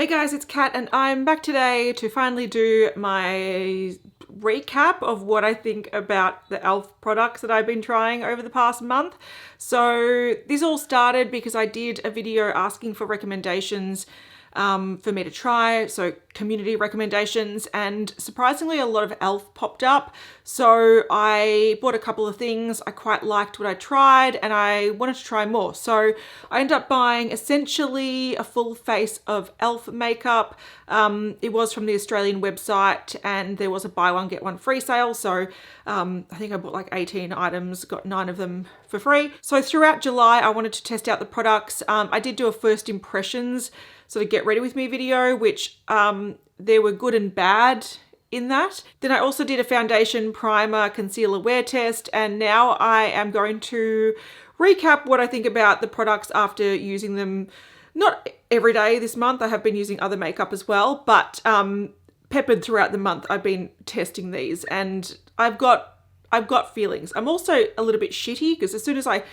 Hey guys, it's Kat and I'm back today to finally do my recap of what I think about the e.l.f. products that I've been trying over the past month. So this all started because I did a video asking for recommendations for me to try, so community recommendations, and surprisingly a lot of e.l.f. popped up. So I bought a couple of things. I quite liked what I tried and I wanted to try more. So I ended up buying essentially a full face of e.l.f. makeup. It was from the Australian website and there was a buy one get one free sale. So I think I bought like 18 items, got 9 of them for free. So throughout July, I wanted to test out the products. I did do a first impressions sort of get ready with me video, which there were good and bad in that. Then I also did a foundation, primer, concealer wear test, and now I am going to recap what I think about the products after using them, not every day this month. I have been using other makeup as well, but peppered throughout the month I've been testing these and I've got feelings. I'm also a little bit shitty because as soon as I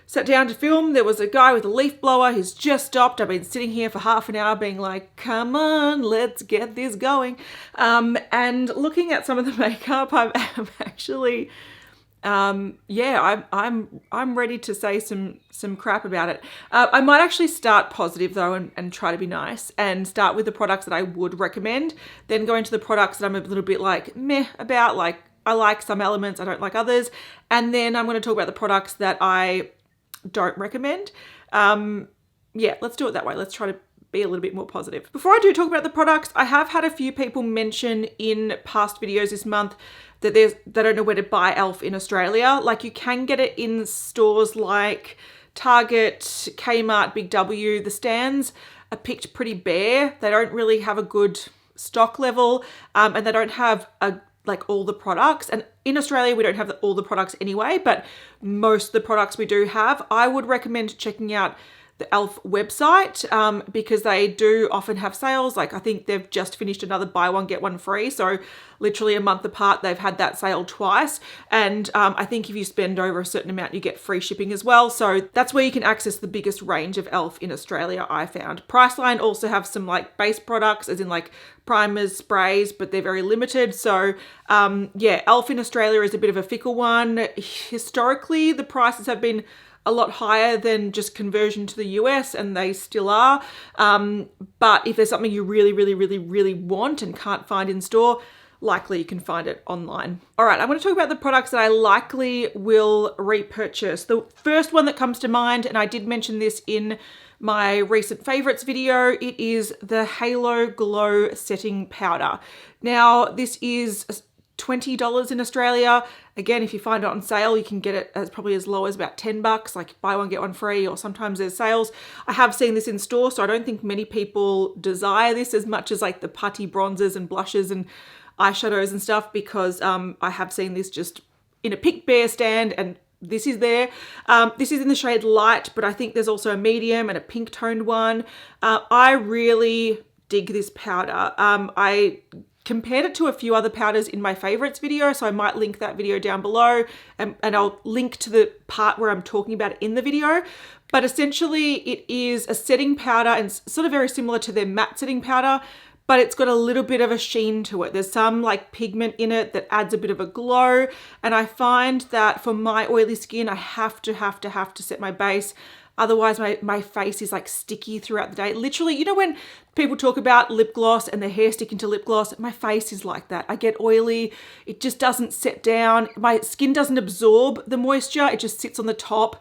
sat down to film, there was a guy with a leaf blower. He's just stopped. I've been sitting here for half an hour being like, come on, let's get this going. And looking at some of the makeup, I'm actually, yeah, I'm ready to say some crap about it. I might actually start positive though and try to be nice and start with the products that I would recommend, then go into the products that I'm a little bit like meh about, like I like some elements, I don't like others. And then I'm going to talk about the products that I don't recommend. Yeah, let's do it that way. Let's try to be a little bit more positive. Before I do talk about the products, I have had a few people mention in past videos this month that they don't know where to buy e.l.f. in Australia. Like you can get it in stores like Target, Kmart, Big W. The stands are picked pretty bare. They don't really have a good stock level and they don't have like all the products. And in Australia, we don't have all the products anyway, but most of the products we do have. I would recommend checking out the e.l.f. website because they do often have sales. Like I think they've just finished another buy one, get one free. So literally a month apart, they've had that sale twice. And I think if you spend over a certain amount, you get free shipping as well. So that's where you can access the biggest range of e.l.f. in Australia, I found. Priceline also have some like base products, as in like primers, sprays, but they're very limited. So yeah, e.l.f. in Australia is a bit of a fickle one. Historically, the prices have been a lot higher than just conversion to the US, and they still are. But if there's something you really want and can't find in store, likely you can find it online. All right, I'm going to talk about the products that I likely will repurchase. The first one that comes to mind, and I did mention this in my recent favorites video, it is the Halo Glow Setting Powder. Now, this is $20 in Australia. Again, if you find it on sale, you can get it as probably as low as about $10, like buy one, get one free, or sometimes there's sales. I have seen this in store, so I don't think many people desire this as much as like the Putty bronzers and blushes and eyeshadows and stuff, because I have seen this just in a pick bare stand and this is there. This is in the shade light, but I think there's also a medium and a pink toned one. I really dig this powder. I compared it to a few other powders in my favorites video, so I might link that video down below and I'll link to the part where I'm talking about it in the video. But essentially it is a setting powder and sort of very similar to their matte setting powder, but it's got a little bit of a sheen to it. There's some like pigment in it that adds a bit of a glow. And I find that for my oily skin, I have to set my base. Otherwise, my face is like sticky throughout the day. Literally, you know when people talk about lip gloss and their hair sticking to lip gloss, my face is like that. I get oily. It just doesn't set down. My skin doesn't absorb the moisture. It just sits on the top,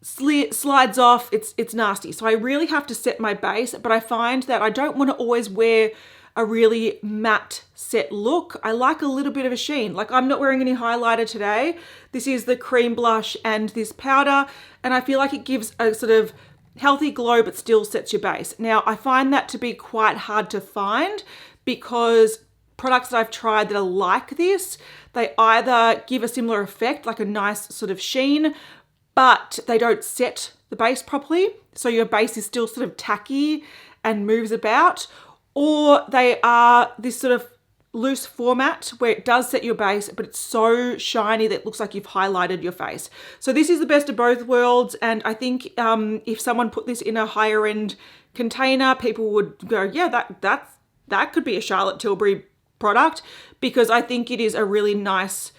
slides off. It's nasty. So I really have to set my base, but I find that I don't want to always wear a really matte set look. I like a little bit of a sheen. Like I'm not wearing any highlighter today. This is the cream blush and this powder, and I feel like it gives a sort of healthy glow but still sets your base. Now I find that to be quite hard to find because products that I've tried that are like this, they either give a similar effect, like a nice sort of sheen, but they don't set the base properly. So your base is still sort of tacky and moves about, or they are this sort of loose format where it does set your base, but it's so shiny that it looks like you've highlighted your face. So this is the best of both worlds. And I think if someone put this in a higher end container, people would go, yeah, that could be a Charlotte Tilbury product, because I think it is a really nice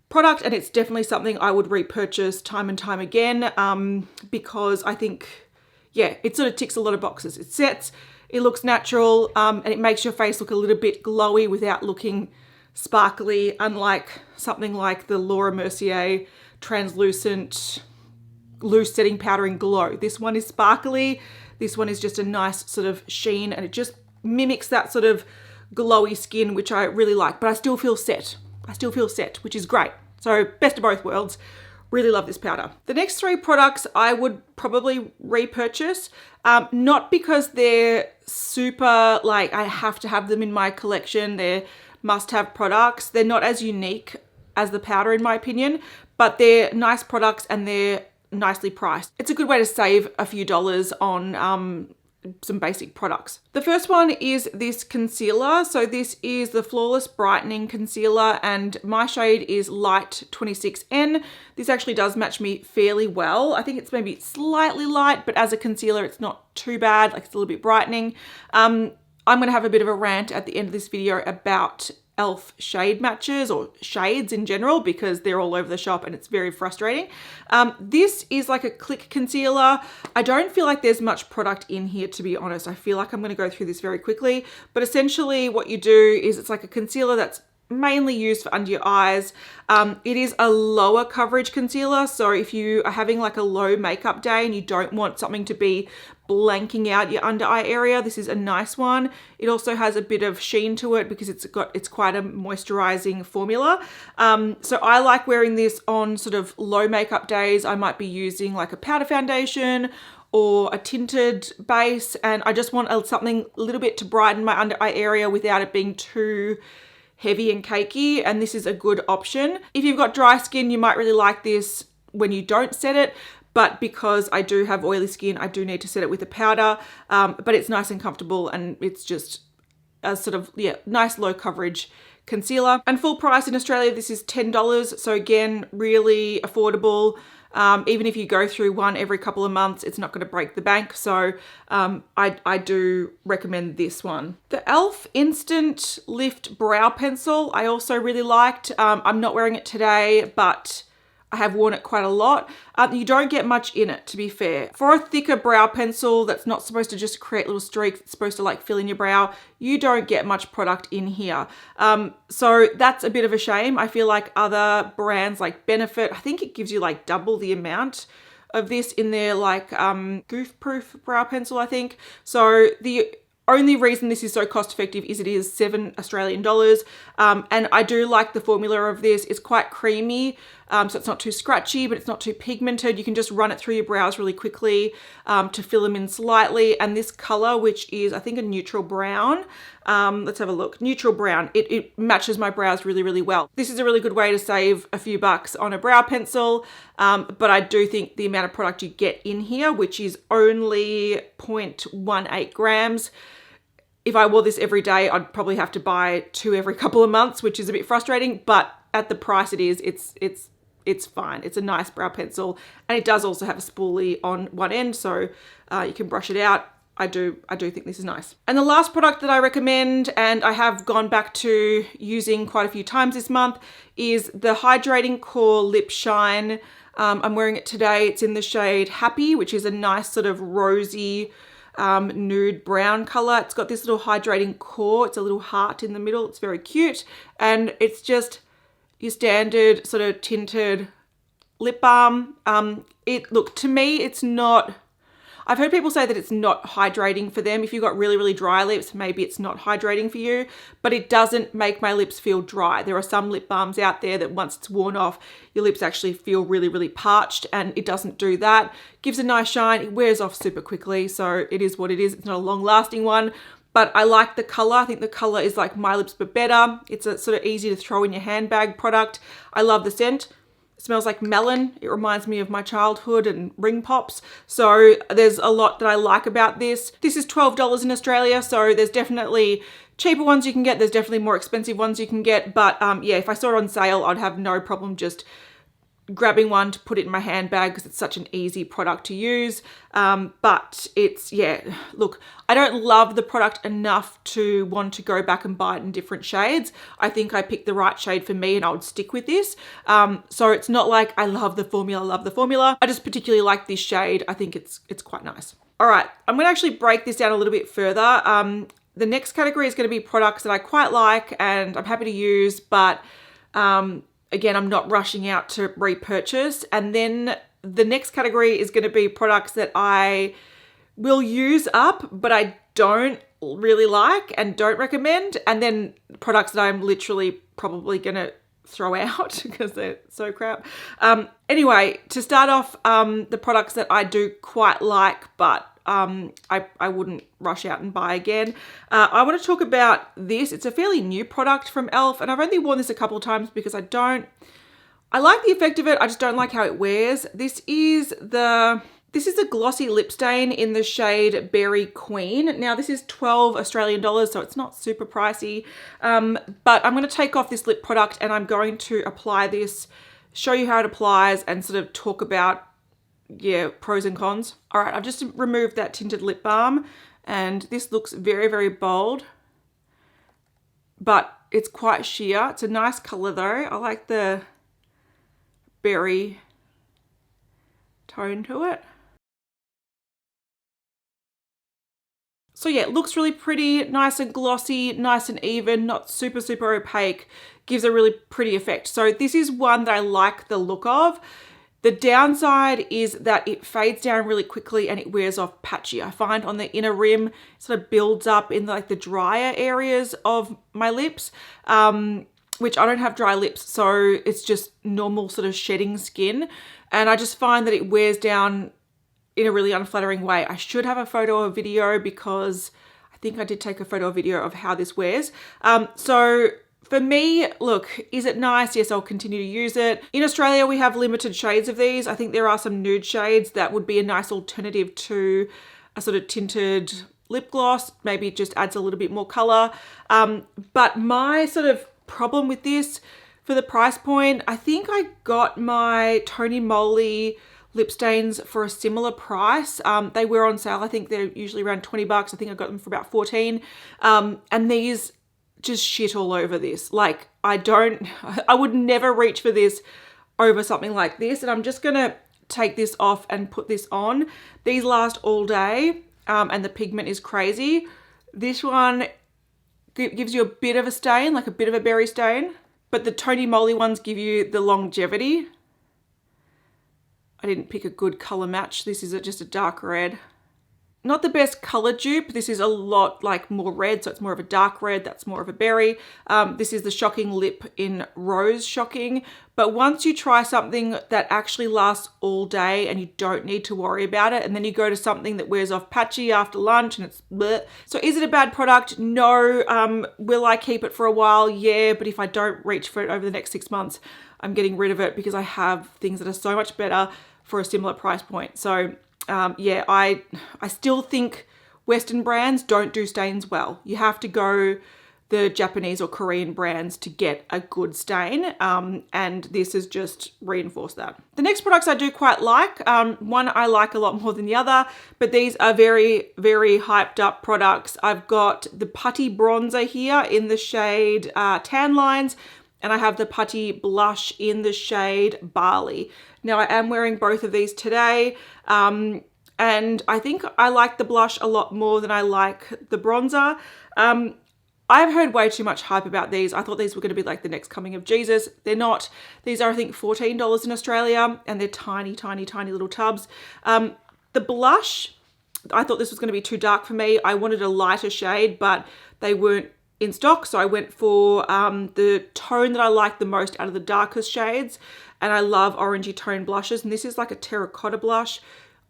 product, and it's definitely something I would repurchase time and time again, because I think, yeah, it sort of ticks a lot of boxes. It sets, it looks natural, and it makes your face look a little bit glowy without looking sparkly, unlike something like the Laura Mercier translucent loose setting powder in Glow. This one is sparkly. This one is just a nice sort of sheen, and it just mimics that sort of glowy skin, which I really like, but I still feel set. I still feel set, which is great. So best of both worlds. Really love this powder. The next three products I would probably repurchase, not because they're super, like, I have to have them in my collection. They're must-have products. They're not as unique as the powder, in my opinion, but they're nice products and they're nicely priced. It's a good way to save a few dollars on some basic products. The first one is this concealer. So this is the Flawless Brightening Concealer, and my shade is Light 26N. This actually does match me fairly well. I think it's maybe slightly light, but as a concealer, it's not too bad. Like, it's a little bit brightening. I'm gonna have a bit of a rant at the end of this video about e.l.f. shade matches, or shades in general, because they're all over the shop and it's very frustrating. This is like a click concealer. I don't feel like there's much product in here, to be honest. I feel like I'm going to go through this very quickly, but essentially what you do is it's like a concealer that's mainly used for under your eyes. It is a lower coverage concealer, so if you are having like a low makeup day and you don't want something to be blanking out your under eye area, this is a nice one. It also has a bit of sheen to it because it's quite a moisturizing formula. So I like wearing this on sort of low makeup days. I might be using like a powder foundation or a tinted base, and I just want something a little bit to brighten my under eye area without it being too heavy and cakey, and this is a good option. If you've got dry skin, you might really like this when you don't set it, but because I do have oily skin, I do need to set it with a powder, but it's nice and comfortable, and it's just a sort of, yeah, nice low coverage concealer. And full price in Australia, this is $10, so again, really affordable. Even if you go through one every couple of months, it's not going to break the bank. So I do recommend this one. The e.l.f. Instant Lift Brow Pencil, I also really liked. I'm not wearing it today, but I have worn it quite a lot. You don't get much in it, to be fair. For a thicker brow pencil that's not supposed to just create little streaks, it's supposed to like fill in your brow, you don't get much product in here. So that's a bit of a shame. I feel like other brands like Benefit, I think it gives you like double the amount of this in their like goof proof brow pencil, I think. So the only reason this is so cost effective is it is $7 Australian. And I do like the formula of this. It's quite creamy, so it's not too scratchy, but it's not too pigmented. You can just run it through your brows really quickly to fill them in slightly. And this color, which is I think a neutral brown, let's have a look. Neutral brown, it matches my brows really, really well. This is a really good way to save a few bucks on a brow pencil, but I do think the amount of product you get in here, which is only 0.18 grams, if I wore this every day, I'd probably have to buy 2 every couple of months, which is a bit frustrating, but at the price it is, it's fine. It's a nice brow pencil, and it does also have a spoolie on one end, so you can brush it out. I do think this is nice. And the last product that I recommend, and I have gone back to using quite a few times this month, is the Hydrating Core Lip Shine. I'm wearing it today. It's in the shade Happy, which is a nice sort of rosy, nude brown color. It's got this little hydrating core. It's a little heart in the middle. It's very cute, and it's just your standard sort of tinted lip balm. Look, to me, it's not, I've heard people say that it's not hydrating for them. If you've got really, really dry lips, maybe it's not hydrating for you, but it doesn't make my lips feel dry. There are some lip balms out there that once it's worn off, your lips actually feel really, really parched, and it doesn't do that. Gives a nice shine. It wears off super quickly, so it is what it is. It's not a long lasting one, but I like the color. I think the color is like My Lips But Better. It's a sort of easy to throw in your handbag product. I love the scent. It smells like melon. It reminds me of my childhood and ring pops. So there's a lot that I like about this. This is $12 in Australia, so there's definitely cheaper ones you can get. There's definitely more expensive ones you can get. But yeah, if I saw it on sale, I'd have no problem just grabbing one to put it in my handbag because it's such an easy product to use. But it's, yeah, look, I don't love the product enough to want to go back and buy it in different shades. I think I picked the right shade for me and I would stick with this. So it's not like I love the formula, I just particularly like this shade. I think it's quite nice. All right, I'm gonna actually break this down a little bit further. The next category is gonna be products that I quite like and I'm happy to use, but again, I'm not rushing out to repurchase. And then the next category is going to be products that I will use up, but I don't really like and don't recommend. And then products that I'm literally probably going to throw out because they're so crap. Anyway, to start off, the products that I do quite like, but I wouldn't rush out and buy again. I want to talk about this. It's a fairly new product from e.l.f. and I've only worn this a couple of times because I like the effect of it. I just don't like how it wears. This is a glossy lip stain in the shade Berry Queen. Now this is 12 Australian dollars, so it's not super pricey. But I'm going to take off this lip product and I'm going to apply this, show you how it applies and sort of talk about, yeah, pros and cons. All right, I've just removed that tinted lip balm and this looks very, very bold, but it's quite sheer. It's a nice color though. I like the berry tone to it. So yeah, it looks really pretty, nice and glossy, nice and even, not super, super opaque, gives a really pretty effect. So this is one that I like the look of. The downside is that it fades down really quickly and it wears off patchy. I find on the inner rim, it sort of builds up in like the drier areas of my lips, which I don't have dry lips, so it's just normal sort of shedding skin. And I just find that it wears down in a really unflattering way. I should have a photo or video because I think I did take a photo or video of how this wears. So for me, look, is it nice? Yes, I'll continue to use it. In Australia, we have limited shades of these. I think there are some nude shades that would be a nice alternative to a sort of tinted lip gloss. Maybe it just adds a little bit more color. But my sort of problem with this for the price point, I think I got my Tony Moly lip stains for a similar price. They were on sale. I think they're usually around 20 bucks. I think I got them for about 14. And these just shit all over this. Like I would never reach for this over something like this. And I'm just gonna take this off and put this on. These last all day and the pigment is crazy. This one gives you a bit of a stain, like a bit of a berry stain, but the Tony Moly ones give you the longevity. I didn't pick a good color match. This is just a dark red. Not the best color dupe. This is a lot like more red, so it's more of a dark red. That's more of a berry. This is the Shocking Lip in Rose Shocking. But once you try something that actually lasts all day and you don't need to worry about it, and then you go to something that wears off patchy after lunch and it's bleh. So is it a bad product? No. Will I keep it for a while? Yeah, but if I don't reach for it over the next 6 months, I'm getting rid of it because I have things that are so much better for a similar price point. So yeah, I still think Western brands don't do stains well. You have to go the Japanese or Korean brands to get a good stain, and this has just reinforced that. The next products I do quite like. One I like a lot more than the other, but these are very, very hyped up products. I've got the Putty bronzer here in the shade Tan Lines, and I have the Putty blush in the shade Bali. Now I am wearing both of these today, and I think I like the blush a lot more than I like the bronzer. I've heard way too much hype about these. I thought these were going to be like the next coming of Jesus. They're not. These are, I think, $14 in Australia, and they're tiny, tiny, tiny little tubs. The blush, I thought this was going to be too dark for me. I wanted a lighter shade, but they weren't in stock, so I went for the tone that I like the most out of the darkest shades, and I love orangey tone blushes, and this is like a terracotta blush.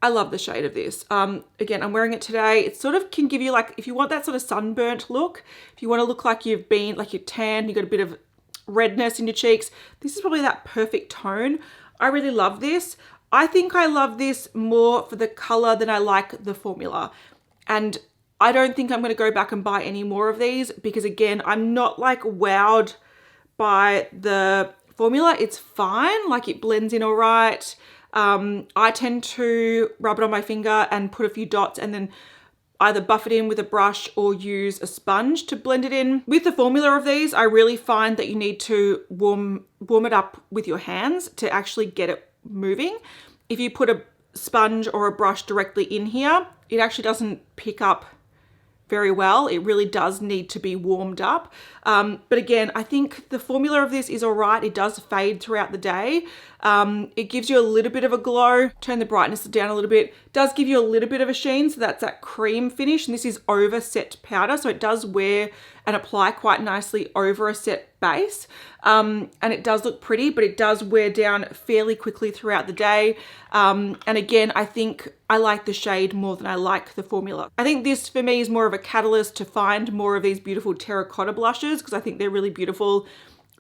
I love the shade of this. Again, I'm wearing it today. It sort of can give you, like, if you want that sort of sunburnt look, if you want to look like you've been, like you're tan, you got a bit of redness in your cheeks, this is probably that perfect tone. I really love this. I think I love this more for the color than I like the formula. And I don't think I'm going to go back and buy any more of these because, again, I'm not like wowed by the formula, it's fine. Like it blends in all right. I tend to rub it on my finger and put a few dots and then either buff it in with a brush or use a sponge to blend it in. With the formula of these, I really find that you need to warm it up with your hands to actually get it moving. If you put a sponge or a brush directly in here, it actually doesn't pick up very well. It really does need to be warmed up. But again, I think the formula of this is all right. It does fade throughout the day. It gives you a little bit of a glow. Turn the brightness down a little bit. It does give you a little bit of a sheen. So that's that cream finish. And this is over set powder. So it does wear and apply quite nicely over a set base. And it does look pretty, but it does wear down fairly quickly throughout the day. And again, I think I like the shade more than I like the formula. I think this for me is more of a catalyst to find more of these beautiful terracotta blushes because I think they're really beautiful,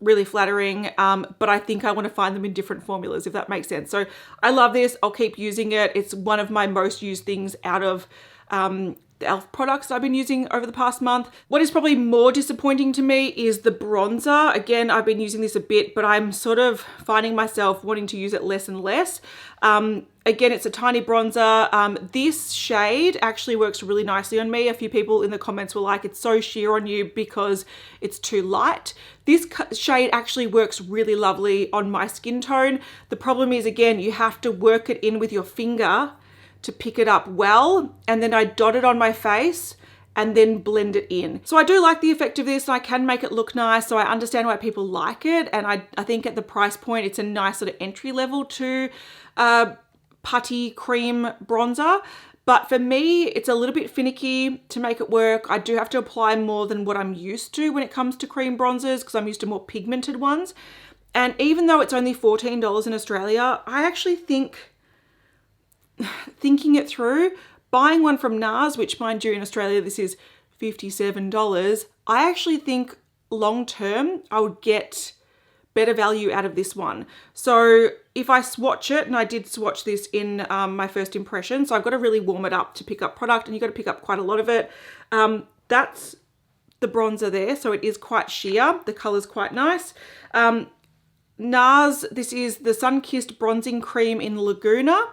really flattering, but I think I want to find them in different formulas, if that makes sense. So I love this. I'll keep using it. It's one of my most used things out of the e.l.f. products I've been using over the past month. What is probably more disappointing to me is the bronzer. Again, I've been using this a bit, but I'm sort of finding myself wanting to use it less and less. Again, it's a tiny bronzer. This shade actually works really nicely on me. A few people in the comments were like, it's so sheer on you because it's too light. This shade actually works really lovely on my skin tone. The problem is, again, you have to work it in with your finger to pick it up well, and then I dot it on my face and then blend it in. So I do like the effect of this and I can make it look nice, so I understand why people like it, and I think at the price point it's a nice sort of entry level to putty cream bronzer. But for me, it's a little bit finicky to make it work. I do have to apply more than what I'm used to when it comes to cream bronzers because I'm used to more pigmented ones. And even though it's only $14 in Australia, I actually think, thinking it through, buying one from NARS, which mind you in Australia this is $57, I actually think long term I would get better value out of this one. So if I swatch it, and I did swatch this in my first impression, so I've got to really warm it up to pick up product, and you've got to pick up quite a lot of it. That's the bronzer there, so it is quite sheer. The color's quite nice. NARS, this is the Sunkissed Bronzing Cream in Laguna.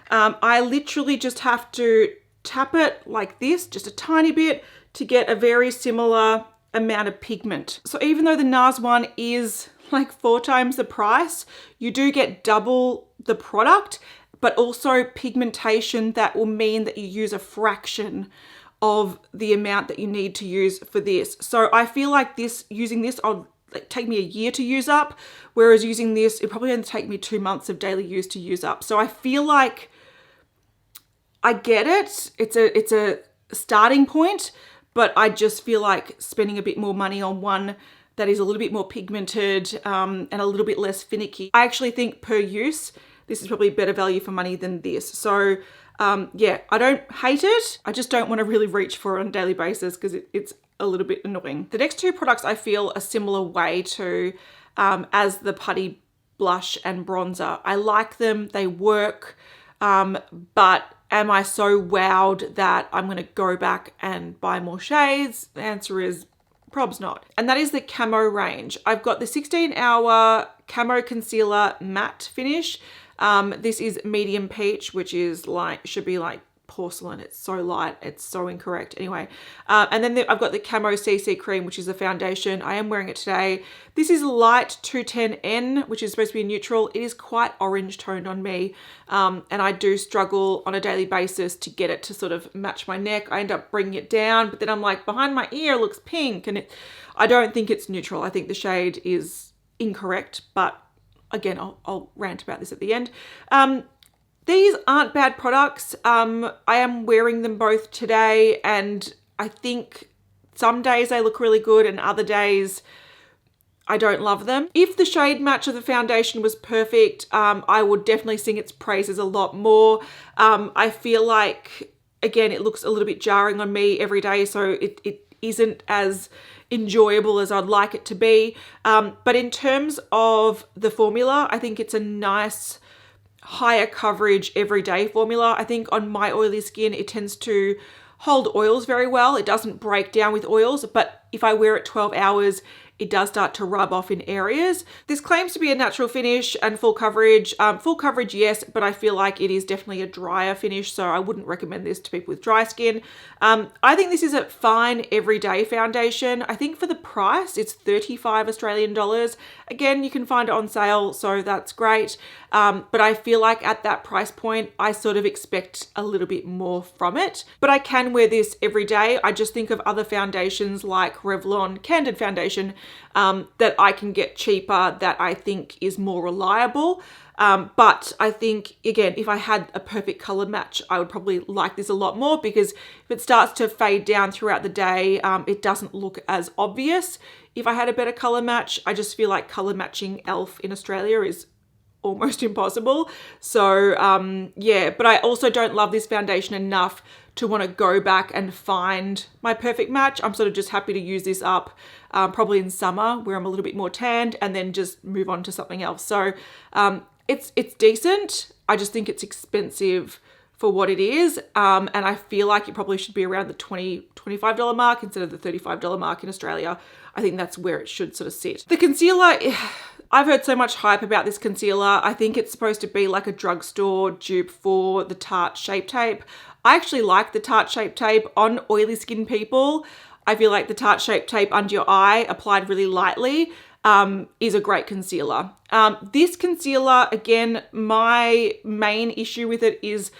I literally just have to tap it like this, just a tiny bit, to get a very similar amount of pigment. So even though the NARS one is like 4 times the price, you do get double the product, but also pigmentation that will mean that you use a fraction of the amount that you need to use for this. So I feel like using this, I'll take me a year to use up, whereas using this, it probably only take me 2 months of daily use to use up. So I feel like I get it. It's a starting point, but I just feel like spending a bit more money on one that is a little bit more pigmented and a little bit less finicky. I actually think per use, this is probably better value for money than this. So yeah, I don't hate it. I just don't want to really reach for it on a daily basis because it's a little bit annoying. The next 2 products I feel a similar way to as the Putty blush and bronzer. I like them, they work, but am I so wowed that I'm going to go back and buy more shades? The answer is probs not. And that is the Camo range. I've got the 16-hour Camo Concealer Matte Finish. This is medium peach, which is like, should be like porcelain. It's so light. It's so incorrect. Anyway, and then I've got the Camo CC Cream, which is a foundation. I am wearing it today. This is light 210N, which is supposed to be neutral. It is quite orange toned on me. And I do struggle on a daily basis to get it to sort of match my neck. I end up bringing it down, but then I'm like, behind my ear looks pink. And I don't think it's neutral. I think the shade is incorrect, but again, I'll rant about this at the end. These aren't bad products. I am wearing them both today, and I think some days they look really good and other days I don't love them. If the shade match of the foundation was perfect, I would definitely sing its praises a lot more. I feel like, again, it looks a little bit jarring on me every day, so it isn't as enjoyable as I'd like it to be. But in terms of the formula, I think it's a nice higher coverage everyday formula. I think on my oily skin, it tends to hold oils very well. It doesn't break down with oils, but if I wear it 12 hours, it does start to rub off in areas. This claims to be a natural finish and full coverage. Full coverage, yes, but I feel like it is definitely a drier finish, so I wouldn't recommend this to people with dry skin. I think this is a fine everyday foundation. I think for the price, it's 35 Australian dollars. Again, you can find it on sale, so that's great. But I feel like at that price point, I sort of expect a little bit more from it. But I can wear this every day. I just think of other foundations like Revlon Candid Foundation that I can get cheaper that I think is more reliable. But I think, again, if I had a perfect color match, I would probably like this a lot more, because if it starts to fade down throughout the day, it doesn't look as obvious. If I had a better color match, I just feel like color matching e.l.f. in Australia is almost impossible. So yeah, but I also don't love this foundation enough to want to go back and find my perfect match. I'm sort of just happy to use this up probably in summer where I'm a little bit more tanned, and then just move on to something else. So it's decent. I just think it's expensive for what it is. And I feel like it probably should be around the $25 mark instead of the $35 mark in Australia. I think that's where it should sort of sit. The concealer, I've heard so much hype about this concealer. I think it's supposed to be like a drugstore dupe for the Tarte Shape Tape. I actually like the Tarte Shape Tape on oily skin people. I feel like the Tarte Shape Tape under your eye, applied really lightly, is a great concealer. This concealer, again, my main issue with it is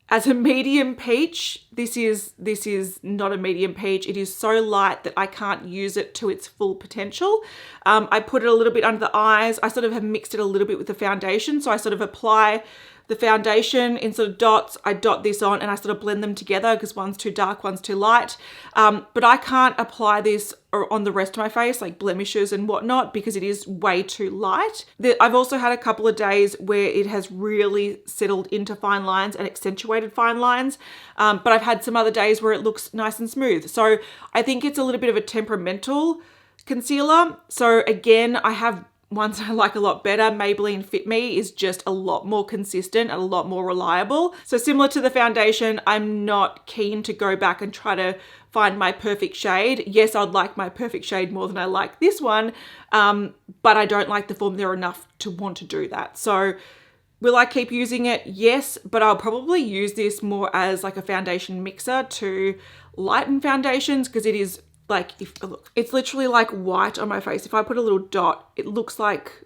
as a medium peach, this is not a medium peach. It is so light that I can't use it to its full potential. I put it a little bit under the eyes. I sort of have mixed it a little bit with the foundation. So I sort of apply the foundation in sort of dots. I dot this on and I sort of blend them together because one's too dark, one's too light. But I can't apply this on the rest of my face, like blemishes and whatnot, because it is way too light. I've also had a couple of days where it has really settled into fine lines and accentuated fine lines. But I've had some other days where it looks nice and smooth. So I think it's a little bit of a temperamental concealer. So again, I have ones I like a lot better. Maybelline Fit Me is just a lot more consistent and a lot more reliable. So similar to the foundation, I'm not keen to go back and try to find my perfect shade. Yes, I'd like my perfect shade more than I like this one, but I don't like the formula enough to want to do that. So will I keep using it? Yes, but I'll probably use this more as like a foundation mixer to lighten foundations, because it is like, look, it's literally like white on my face. If I put a little dot, it looks like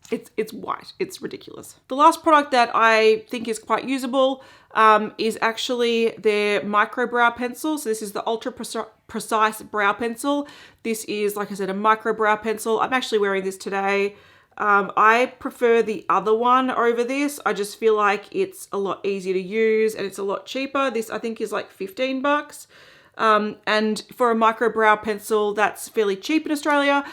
it's white. It's ridiculous. The last product that I think is quite usable is actually their micro brow pencil. So this is the Ultra Precise Brow Pencil. This is, like I said, a micro brow pencil. I'm actually wearing this today. I prefer the other one over this. I just feel like it's a lot easier to use and it's a lot cheaper. This I think is like 15 bucks. And for a micro brow pencil, that's fairly cheap in Australia.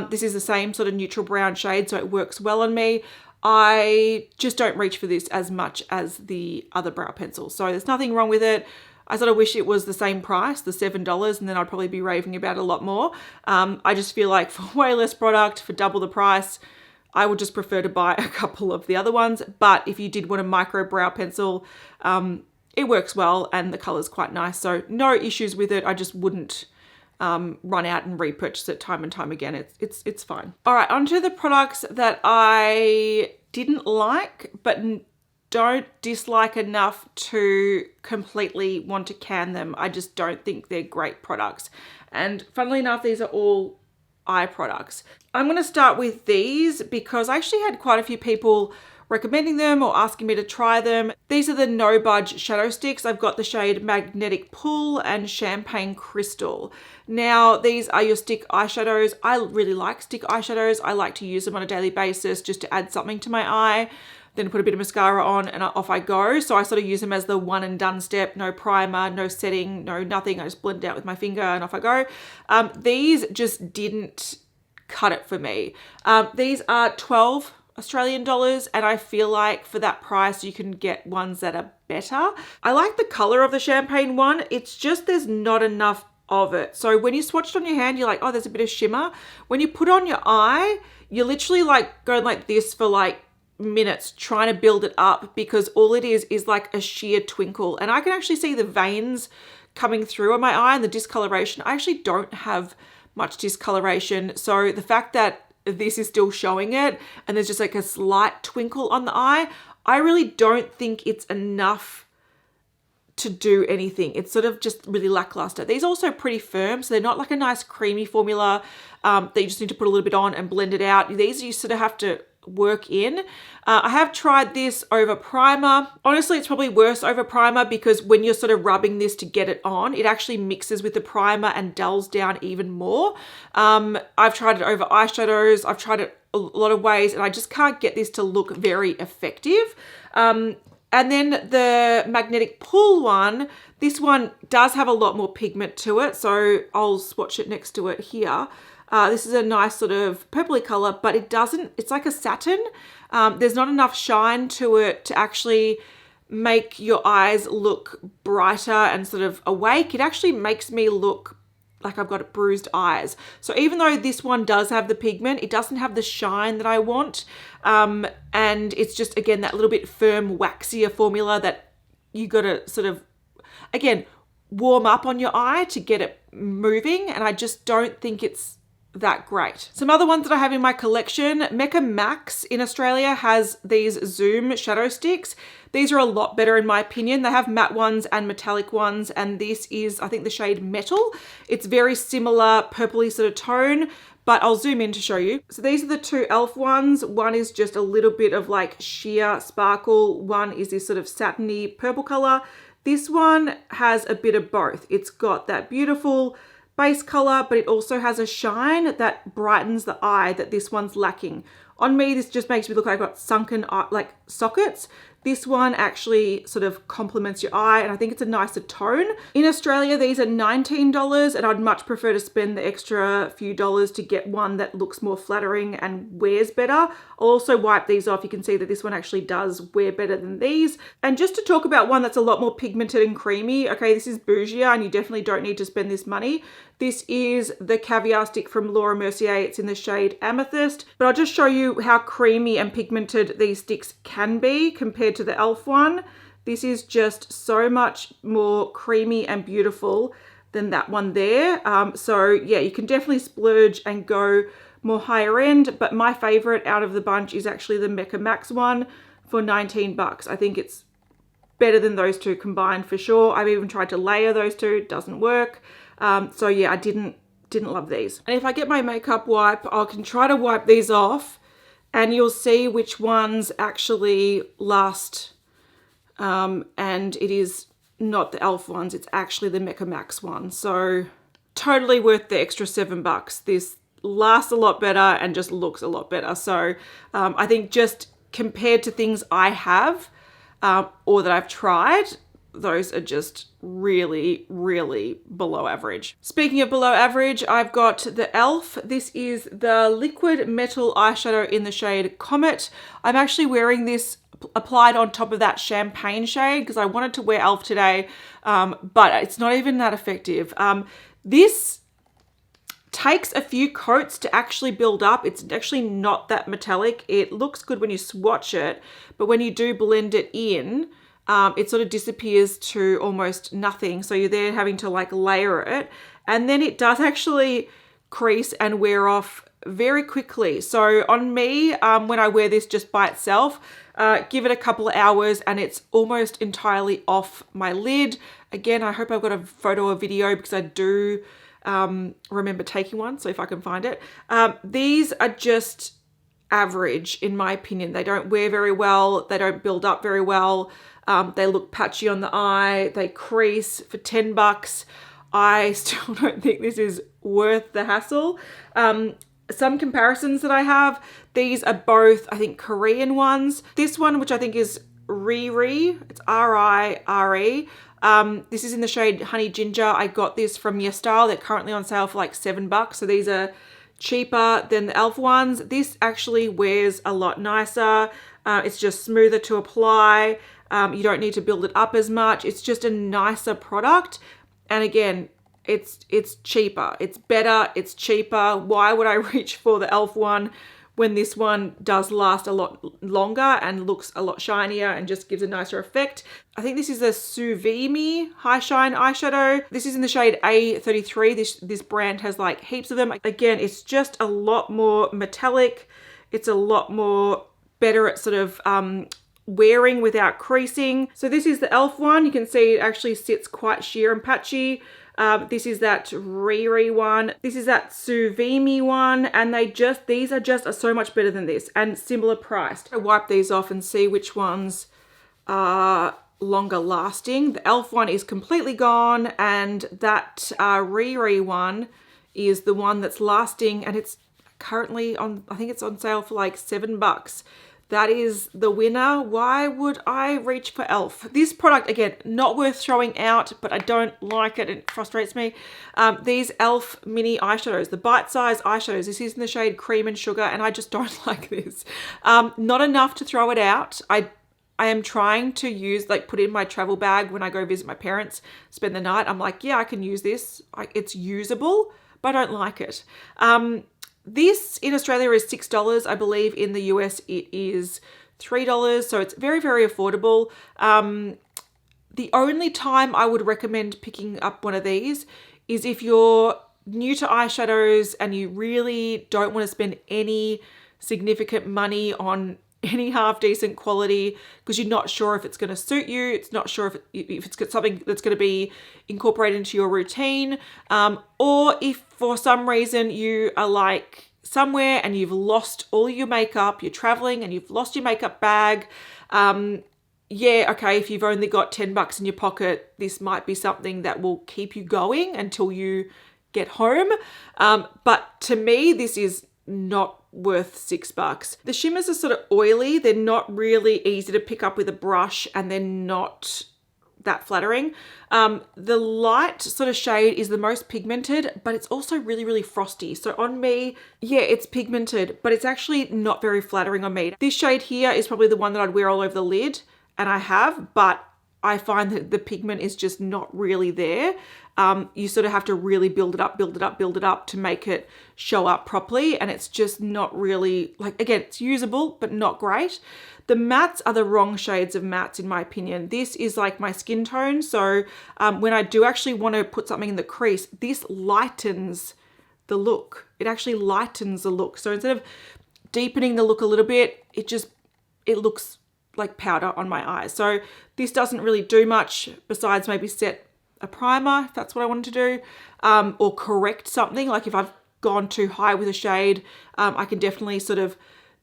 This is the same sort of neutral brown shade, so it works well on me. I just don't reach for this as much as the other brow pencil. So there's nothing wrong with it. I sort of wish it was the same price, the $7, and then I'd probably be raving about it a lot more. I just feel like for way less product, for double the price, I would just prefer to buy a couple of the other ones. But if you did want a micro brow pencil, it works well and the color's quite nice. So no issues with it. I just wouldn't run out and repurchase it time and time again. It's fine. All right, onto the products that I didn't like, but don't dislike enough to completely want to can them. I just don't think they're great products. And funnily enough, these are all eye products. I'm going to start with these because I actually had quite a few people recommending them or asking me to try them. These are the No Budge shadow sticks. I've got the shade Magnetic Pull and Champagne Crystal. Now, these are your stick eyeshadows. I really like stick eyeshadows. I like to use them on a daily basis just to add something to my eye, then put a bit of mascara on and off I go. So I sort of use them as the one and done step. No primer, no setting, no nothing. I just blend it out with my finger and off I go. These just didn't cut it for me. These are 12 Australian dollars, and I feel like for that price you can get ones that are better. I like the color of the champagne one. It's just there's not enough of it. So when you swatch it on your hand, you're like, oh, there's a bit of shimmer. When you put on your eye, you're literally like going like this for like minutes trying to build it up, because all it is like a sheer twinkle. And I can actually see the veins coming through on my eye and the discoloration. I actually don't have much discoloration. So the fact that this is still showing it and there's just like a slight twinkle on the eye, I really don't think it's enough to do anything. It's sort of just really lackluster. These are also pretty firm, so they're not like a nice creamy formula that you just need to put a little bit on and blend it out. These you sort of have to work in. I have tried this over primer. Honestly, it's probably worse over primer because when you're sort of rubbing this to get it on, it actually mixes with the primer and dulls down even more. I've tried it over eyeshadows. I've tried it a lot of ways and I just can't get this to look very effective. And then the magnetic pull one, this one does have a lot more pigment to it. So I'll swatch it next to it here. This is a nice sort of purpley color, but it doesn't, it's like a satin. There's not enough shine to it to actually make your eyes look brighter and sort of awake. It actually makes me look like I've got bruised eyes. So even though this one does have the pigment, it doesn't have the shine that I want. And it's just, again, that little bit firm, waxier formula that you got to sort of, again, warm up on your eye to get it moving. And I just don't think it's that great. Some other ones that I have in my collection, Mecca Max in Australia has these Zoom shadow sticks. These are a lot better in my opinion. They have matte ones and metallic ones, and this is, I think, the shade Metal. It's very similar purpley sort of tone, but I'll zoom in to show you. So these are the two e.l.f. ones. One is just a little bit of like sheer sparkle. One is this sort of satiny purple color. This one has a bit of both. It's got that beautiful base color, but it also has a shine that brightens the eye that this one's lacking. On me, this just makes me look like I've got sunken like sockets. This one actually sort of complements your eye, and I think it's a nicer tone. In Australia, these are $19, and I'd much prefer to spend the extra few dollars to get one that looks more flattering and wears better. I'll also wipe these off. You can see that this one actually does wear better than these. And just to talk about one that's a lot more pigmented and creamy, okay, this is Bougier, and you definitely don't need to spend this money. This is the Caviar stick from Laura Mercier. It's in the shade Amethyst, but I'll just show you how creamy and pigmented these sticks can be compared to the e.l.f. one. This is just so much more creamy and beautiful than that one there. So yeah, you can definitely splurge and go more higher end, but my favorite out of the bunch is actually the Mecca Max one for 19 bucks. I think it's better than those two combined for sure. I've even tried to layer those two, it doesn't work. So yeah, I didn't love these. And if I get my makeup wipe, I can try to wipe these off and you'll see which ones actually last. And it is not the e.l.f. ones, it's actually the Mecca Max one. So totally worth the extra $7. This lasts a lot better and just looks a lot better. So I think just compared to things I have or that I've tried, those are just really, really below average. Speaking of below average, I've got the e.l.f. This is the liquid metal eyeshadow in the shade Comet. I'm actually wearing this applied on top of that champagne shade because I wanted to wear e.l.f. today, but it's not even that effective. This takes a few coats to actually build up. It's actually not that metallic. It looks good when you swatch it, but when you do blend it in, it sort of disappears to almost nothing. So you're there having to like layer it. And then it does actually crease and wear off very quickly. So on me, when I wear this just by itself, give it a couple of hours and it's almost entirely off my lid. Again, I hope I've got a photo or video because I do remember taking one. So if I can find it. These are just average in my opinion. They don't wear very well. They don't build up very well. They look patchy on the eye. They crease for $10. I still don't think this is worth the hassle. Some comparisons that I have, these are both, I think, Korean ones. This one, which I think is RiRe, it's R-I-R-E. This is in the shade Honey Ginger. I got this from YesStyle. They're currently on sale for like $7. So these are cheaper than the e.l.f. ones. This actually wears a lot nicer. It's just smoother to apply. You don't need to build it up as much. It's just a nicer product. And again, it's cheaper. It's better. It's cheaper. Why would I reach for the e.l.f. one when this one does last a lot longer and looks a lot shinier and just gives a nicer effect. I think this is a Tsuvimi High Shine eyeshadow. This is in the shade A33. This brand has like heaps of them. Again, it's just a lot more metallic. It's a lot more better at sort of wearing without creasing. So this is the e.l.f. one. You can see it actually sits quite sheer and patchy. This is that RiRe one. This is that Tsuvimi one, and these are just so much better than this and similar priced. I wipe these off and see which ones are longer lasting. The e.l.f. one is completely gone, and that RiRe one is the one that's lasting, and it's currently on, I think it's on sale for like $7. That is the winner. Why would I reach for e.l.f.? This product, again, not worth throwing out, but I don't like it. It frustrates me. These e.l.f. mini eyeshadows, the bite-sized eyeshadows. This is in the shade Cream and Sugar, and I just don't like this. Not enough to throw it out. I am trying to use, like, put it in my travel bag when I go visit my parents, spend the night. I'm like, yeah, I can use this. It's usable, but I don't like it. This in Australia is $6. I believe in the US it is $3. So it's very, very affordable. The only time I would recommend picking up one of these is if you're new to eyeshadows and you really don't want to spend any significant money on any half decent quality because you're not sure if it's going to suit you. It's not sure if it's got something that's going to be incorporated into your routine. Or if for some reason you are like somewhere and you've lost all your makeup, you're traveling and you've lost your makeup bag. Yeah, okay, if you've only got $10 in your pocket, this might be something that will keep you going until you get home. But to me, this is not worth $6. The shimmers are sort of oily. They're not really easy to pick up with a brush, and they're not that flattering. The light sort of shade is the most pigmented, but it's also really, really frosty. So on me, yeah, it's pigmented, but it's actually not very flattering on me. This shade here is probably the one that I'd wear all over the lid, and I have, but I find that the pigment is just not really there. You sort of have to really build it up to make it show up properly. And it's just not really, like, again, it's usable, but not great. The mattes are the wrong shades of mattes, in my opinion. This is like my skin tone. So when I do actually want to put something in the crease, this lightens the look. It actually lightens the look. So instead of deepening the look a little bit, it looks like powder on my eyes. So this doesn't really do much besides maybe set a primer, if that's what I wanted to do, or correct something. Like if I've gone too high with a shade, I can definitely sort of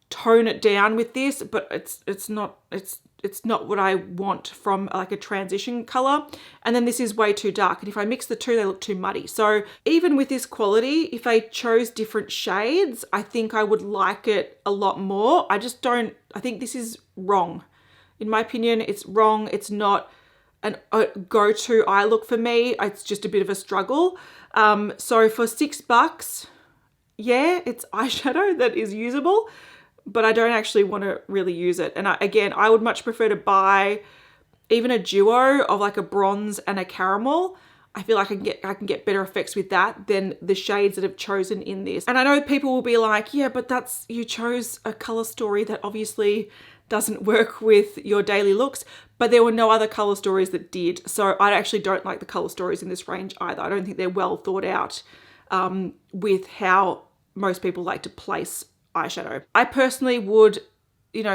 tone it down with this, but it's not what I want from like a transition color. And then this is way too dark, and if I mix the two, they look too muddy. So even with this quality, if I chose different shades, I think I would like it a lot more. I think this is wrong. In my opinion, it's wrong. It's not a go-to eye look for me. It's just a bit of a struggle. So for $6, yeah, it's eyeshadow that is usable, but I don't actually want to really use it. And I would much prefer to buy even a duo of like a bronze and a caramel. I feel like I can get better effects with that than the shades that I've chosen in this. And I know people will be like, yeah, but you chose a color story that obviously doesn't work with your daily looks, but there were no other color stories that did. So I actually don't like the color stories in this range either. I don't think they're well thought out with how most people like to place eyeshadow. I personally would,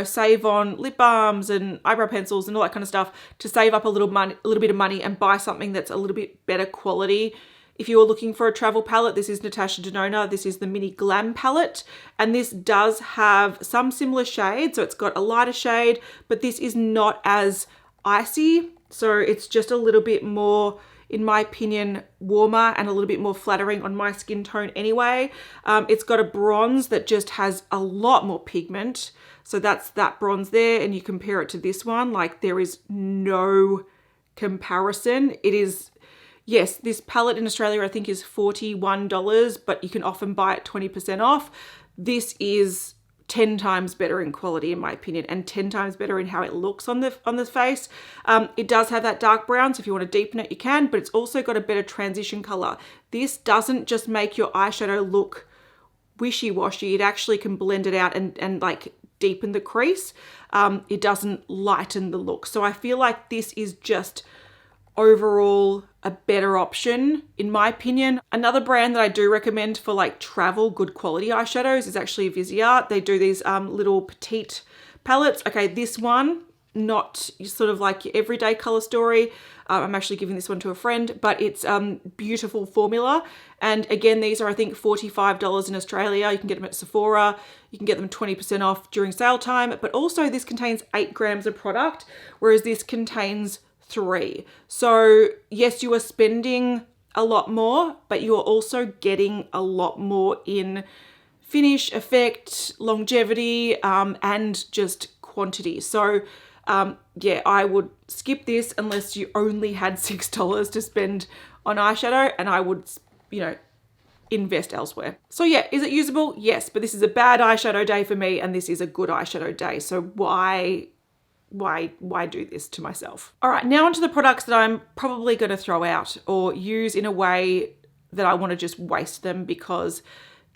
save on lip balms and eyebrow pencils and all that kind of stuff to save up a little bit of money and buy something that's a little bit better quality. If you are looking for a travel palette, this is Natasha Denona. This is the mini Glam palette, and this does have some similar shades. So it's got a lighter shade, but this is not as icy. So it's just a little bit more, in my opinion, warmer and a little bit more flattering on my skin tone anyway. It's got a bronze that just has a lot more pigment. So that's that bronze there, and you compare it to this one, like there is no comparison. It is, yes, this palette in Australia I think is $41, but you can often buy it 20% off. This is 10 times better in quality, in my opinion, and 10 times better in how it looks on the face. It does have that dark brown, so if you want to deepen it, you can, but it's also got a better transition color. This doesn't just make your eyeshadow look wishy-washy. It actually can blend it out and like deepen the crease. It doesn't lighten the look. So I feel like this is just overall a better option in my opinion. Another brand that I do recommend for like travel good quality eyeshadows is actually Viseart. They do these little petite palettes. Okay, this one, not sort of like your everyday color story. I'm actually giving this one to a friend, but it's beautiful formula. And again, these are I think $45 in Australia. You can get them at Sephora. You can get them 20% off during sale time, but also this contains 8 grams of product, whereas this contains 3. So yes, you are spending a lot more, but you are also getting a lot more in finish, effect, longevity, and just quantity. So yeah, I would skip this unless you only had $6 to spend on eyeshadow, and I would, you know, invest elsewhere. So yeah, is it usable? Yes, but this is a bad eyeshadow day for me, and this is a good eyeshadow day. So why do this to myself? All right, now onto the products that I'm probably going to throw out or use in a way that I want to just waste them, because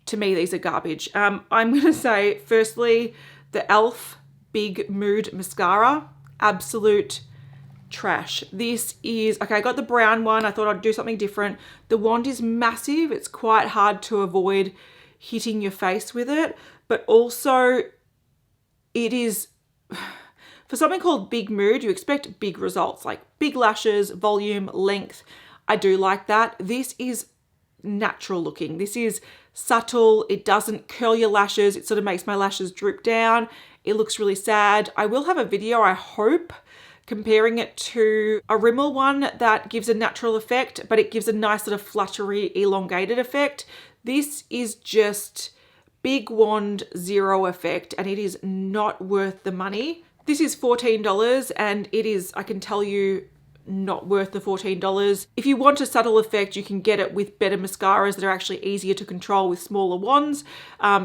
to me these are garbage. I'm going to say firstly the e.l.f. Big Mood Mascara, absolute trash. This is, okay, I got the brown one. I thought I'd do something different. The wand is massive. It's quite hard to avoid hitting your face with it, but also it is, for something called Big Mood, you expect big results, like big lashes, volume, length. I do like that. This is natural looking. This is subtle. It doesn't curl your lashes. It sort of makes my lashes droop down. It looks really sad. I will have a video, I hope, comparing it to a Rimmel one that gives a natural effect, but it gives a nice sort of fluttery, elongated effect. This is just big wand, zero effect, and it is not worth the money. This is $14 and it is, I can tell you, not worth the $14. If you want a subtle effect, you can get it with better mascaras that are actually easier to control with smaller wands.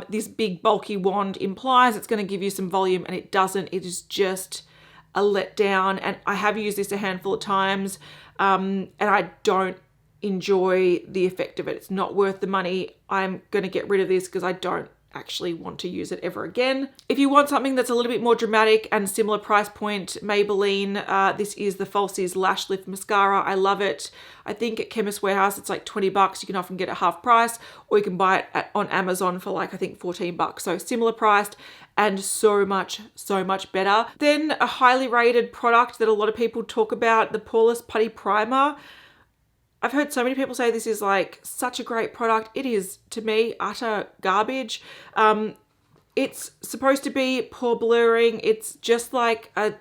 This big bulky wand implies it's going to give you some volume, and it doesn't. It is just a letdown, and I have used this a handful of times, and I don't enjoy the effect of it. It's not worth the money. I'm going to get rid of this because I don't actually want to use it ever again. If you want something that's a little bit more dramatic and similar price point, Maybelline, this is the Falsies Lash Lift Mascara. I love it. I think at Chemist Warehouse it's like $20. You can often get it half price, or you can buy it on Amazon for like I think $14. So similar priced and so much better. Then a highly rated product that a lot of people talk about, the Poreless Putty Primer. I've heard so many people say this is like such a great product. It is, to me, utter garbage. It's supposed to be pore blurring. It's just like a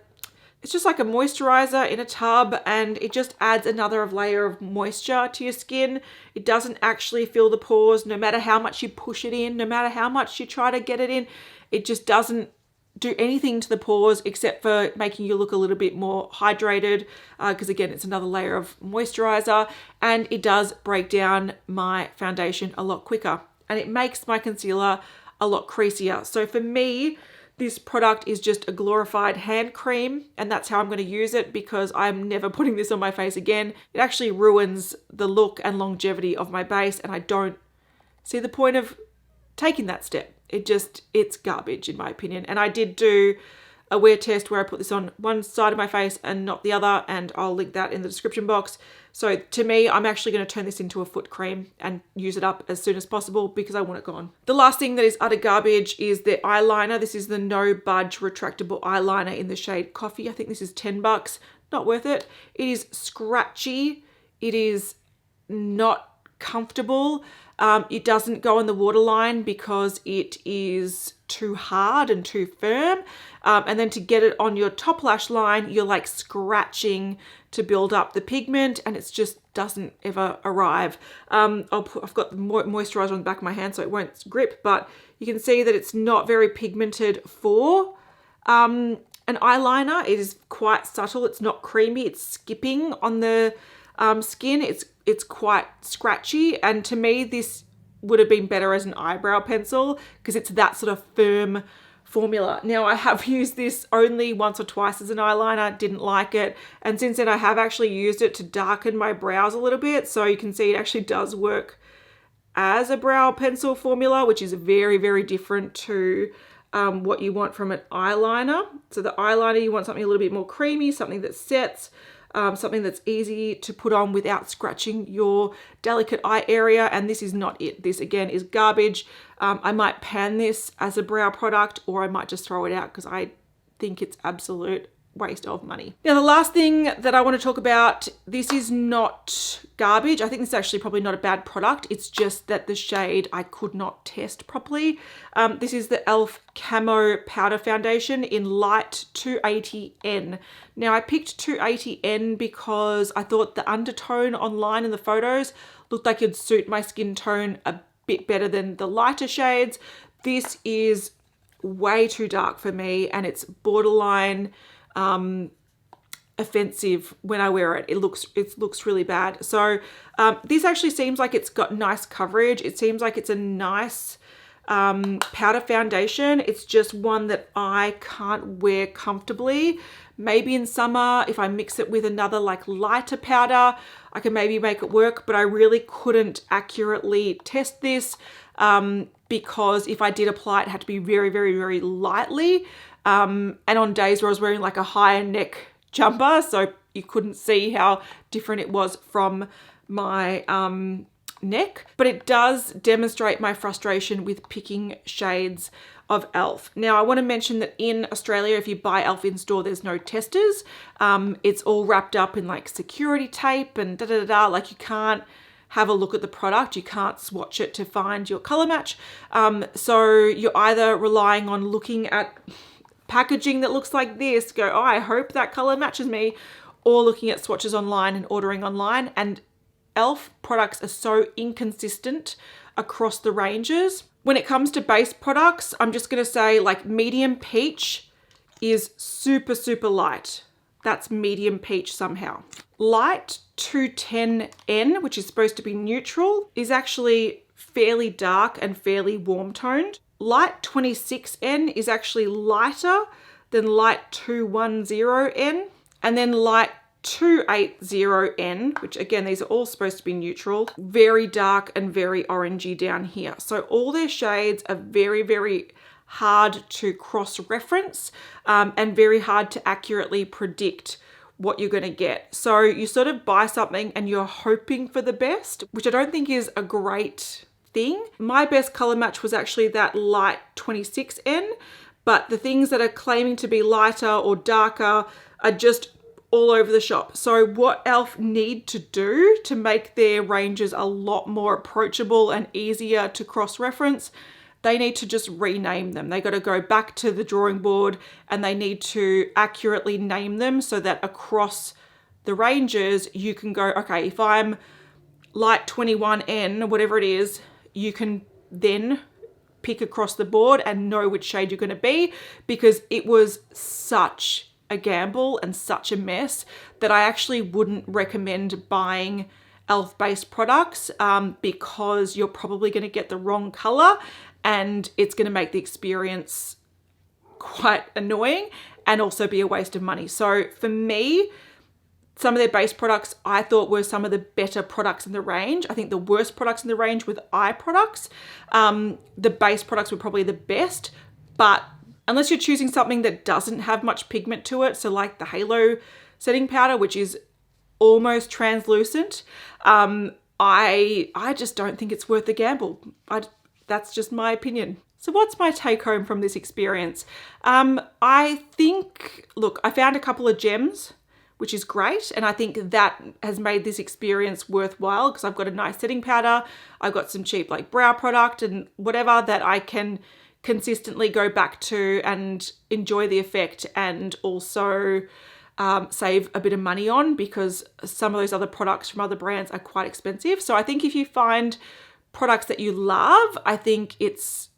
moisturizer in a tub, and it just adds another layer of moisture to your skin. It doesn't actually fill the pores, no matter how much you push it in, no matter how much you try to get it in. It just doesn't do anything to the pores except for making you look a little bit more hydrated, because again, it's another layer of moisturizer, and it does break down my foundation a lot quicker, and it makes my concealer a lot creasier. So for me, this product is just a glorified hand cream, and that's how I'm going to use it, because I'm never putting this on my face again. It actually ruins the look and longevity of my base, and I don't see the point of taking that step. It's garbage in my opinion. And I did do a wear test where I put this on one side of my face and not the other, and I'll link that in the description box. So to me, I'm actually going to turn this into a foot cream and use it up as soon as possible because I want it gone. The last thing that is utter garbage is the eyeliner. This is the No Budge retractable eyeliner in the shade Coffee. I think this is $10. Not worth it. It is scratchy. It is not comfortable. It doesn't go on the waterline because it is too hard and too firm. And then to get it on your top lash line, you're like scratching to build up the pigment, and it just doesn't ever arrive. I've got the moisturizer on the back of my hand so it won't grip, but you can see that it's not very pigmented for an eyeliner. It is quite subtle. It's not creamy. It's skipping on the skin. It's quite scratchy, and to me this would have been better as an eyebrow pencil because it's that sort of firm formula. Now I have used this only once or twice as an eyeliner, didn't like it, and since then I have actually used it to darken my brows a little bit, so you can see it actually does work as a brow pencil formula, which is very, very different to what you want from an eyeliner. So the eyeliner, you want something a little bit more creamy, something that sets, something that's easy to put on without scratching your delicate eye area, and this is not it. This again is garbage. I might pan this as a brow product, or I might just throw it out because I think it's absolute waste of money. Now, the last thing that I want to talk about, this is not garbage. I think this is actually probably not a bad product. It's just that the shade I could not test properly. This is the e.l.f. Camo Powder Foundation in Light 280N. Now, I picked 280N because I thought the undertone online in the photos looked like it'd suit my skin tone a bit better than the lighter shades. This is way too dark for me, and it's borderline offensive when I wear it. It looks really bad. So this actually seems like it's got nice coverage. It seems like it's a nice powder foundation. It's just one that I can't wear comfortably. Maybe in summer, if I mix it with another like lighter powder, I can maybe make it work, but I really couldn't accurately test this because if I did apply it, it had to be very, very, very lightly. And on days where I was wearing like a higher neck jumper, so you couldn't see how different it was from my neck. But it does demonstrate my frustration with picking shades of e.l.f. Now, I want to mention that in Australia, if you buy e.l.f. in store, there's no testers. It's all wrapped up in like security tape and da-da-da-da. Like you can't have a look at the product. You can't swatch it to find your color match. So you're either relying on looking at packaging that looks like this, go, oh, I hope that color matches me, or looking at swatches online and ordering online. And e.l.f. products are so inconsistent across the ranges. When it comes to base products, I'm just going to say like medium peach is super, super light. That's medium peach somehow. Light 210N, which is supposed to be neutral, is actually fairly dark and fairly warm toned. Light 26N is actually lighter than light 210N. And then light 280N, which again, these are all supposed to be neutral, very dark and very orangey down here. So all their shades are very, very hard to cross-reference and very hard to accurately predict what you're going to get. So you sort of buy something and you're hoping for the best, which I don't think is a great thing. My best color match was actually that light 26N, but the things that are claiming to be lighter or darker are just all over the shop. So what e.l.f. need to do to make their ranges a lot more approachable and easier to cross-reference, they need to just rename them. They got to go back to the drawing board and they need to accurately name them so that across the ranges you can go, okay, if I'm light 21N, whatever it is, you can then pick across the board and know which shade you're going to be, because it was such a gamble and such a mess that I actually wouldn't recommend buying e.l.f. based products because you're probably going to get the wrong color and it's going to make the experience quite annoying and also be a waste of money. So for me, some of their base products I thought were some of the better products in the range. I think the worst products in the range were the eye products. The base products were probably the best, but unless you're choosing something that doesn't have much pigment to it, so like the Halo setting powder, which is almost translucent, I just don't think it's worth the gamble. That's just my opinion. So what's my take home from this experience? I think, look, I found a couple of gems, which is great. And I think that has made this experience worthwhile because I've got a nice setting powder. I've got some cheap like brow product and whatever that I can consistently go back to and enjoy the effect, and also save a bit of money on, because some of those other products from other brands are quite expensive. So I think if you find products that you love, I think it's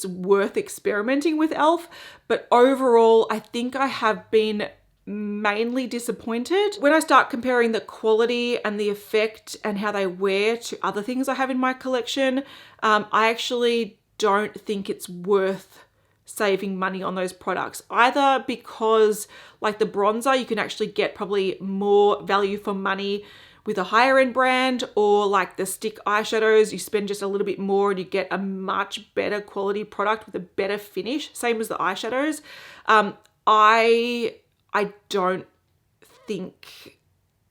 worth experimenting with e.l.f. But overall, I think I have been mainly disappointed. When I start comparing the quality and the effect and how they wear to other things I have in my collection, I actually don't think it's worth saving money on those products, either because like the bronzer, you can actually get probably more value for money with a higher end brand, or like the stick eyeshadows, you spend just a little bit more and you get a much better quality product with a better finish. Same as the eyeshadows. I don't think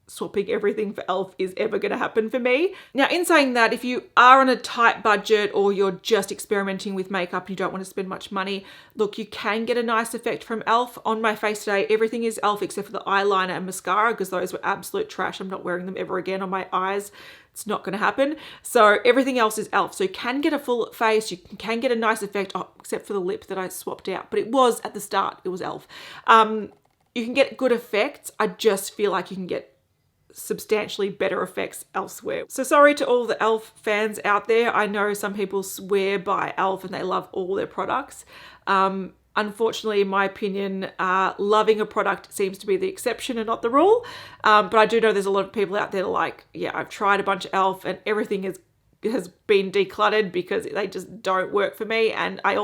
swapping everything for e.l.f. is ever going to happen for me. Now, in saying that, if you are on a tight budget or you're just experimenting with makeup and you don't want to spend much money, look, you can get a nice effect from e.l.f. On my face today, everything is e.l.f. except for the eyeliner and mascara, because those were absolute trash. I'm not wearing them ever again on my eyes. It's not going to happen. So everything else is e.l.f. So you can get a full face, you can get a nice effect, except for the lip that I swapped out. But it was at the start, it was e.l.f. You can get good effects. I just feel like you can get substantially better effects elsewhere. So sorry to all the e.l.f. fans out there. I know some people swear by e.l.f. and they love all their products. Unfortunately, in my opinion, loving a product seems to be the exception and not the rule. But I do know there's a lot of people out there that are like, yeah, I've tried a bunch of e.l.f. and everything has been decluttered because they just don't work for me. And I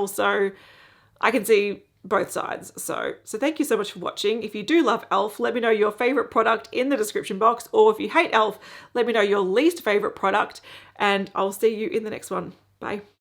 can see both sides. So thank you so much for watching. If you do love e.l.f., let me know your favorite product in the description box, or if you hate e.l.f., let me know your least favorite product, and I'll see you in the next one. Bye.